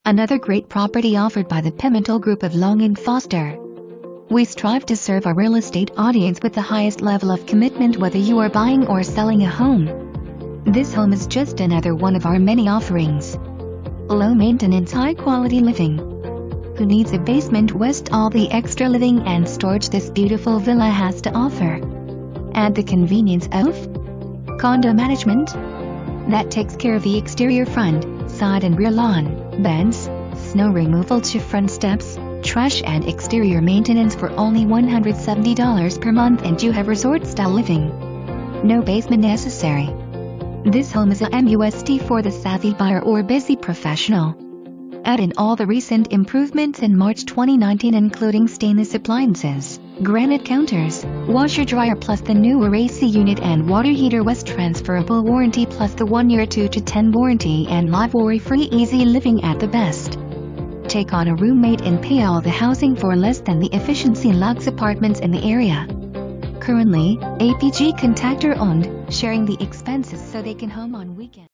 Another great property offered by the Pimentel Group of Long and Foster. We strive to serve our real estate audience with the highest level of commitment, whether you are buying or selling a home. This home is just another one of our many offerings. Low maintenance, high quality living. Who needs a basement with all the extra living and storage this beautiful villa has to offer? Add the convenience of condo management that takes care of the exterior, front, side and rear lawn, beds, snow removal to front steps, trash and exterior maintenance for only $170 per month, and you have resort-style living. No basement necessary. This home is a must for the savvy buyer or busy professional. Add in all the recent improvements in March 2019, including stainless appliances, granite counters, washer-dryer, plus the newer AC unit and water heater with transferable warranty, plus the 1-year 2-to-10 warranty and live worry-free easy living at the best. Take on a roommate and pay all the housing for less than the efficiency luxe apartments in the area. Currently, APG Contactor owned, sharing the expenses so they can home on weekends.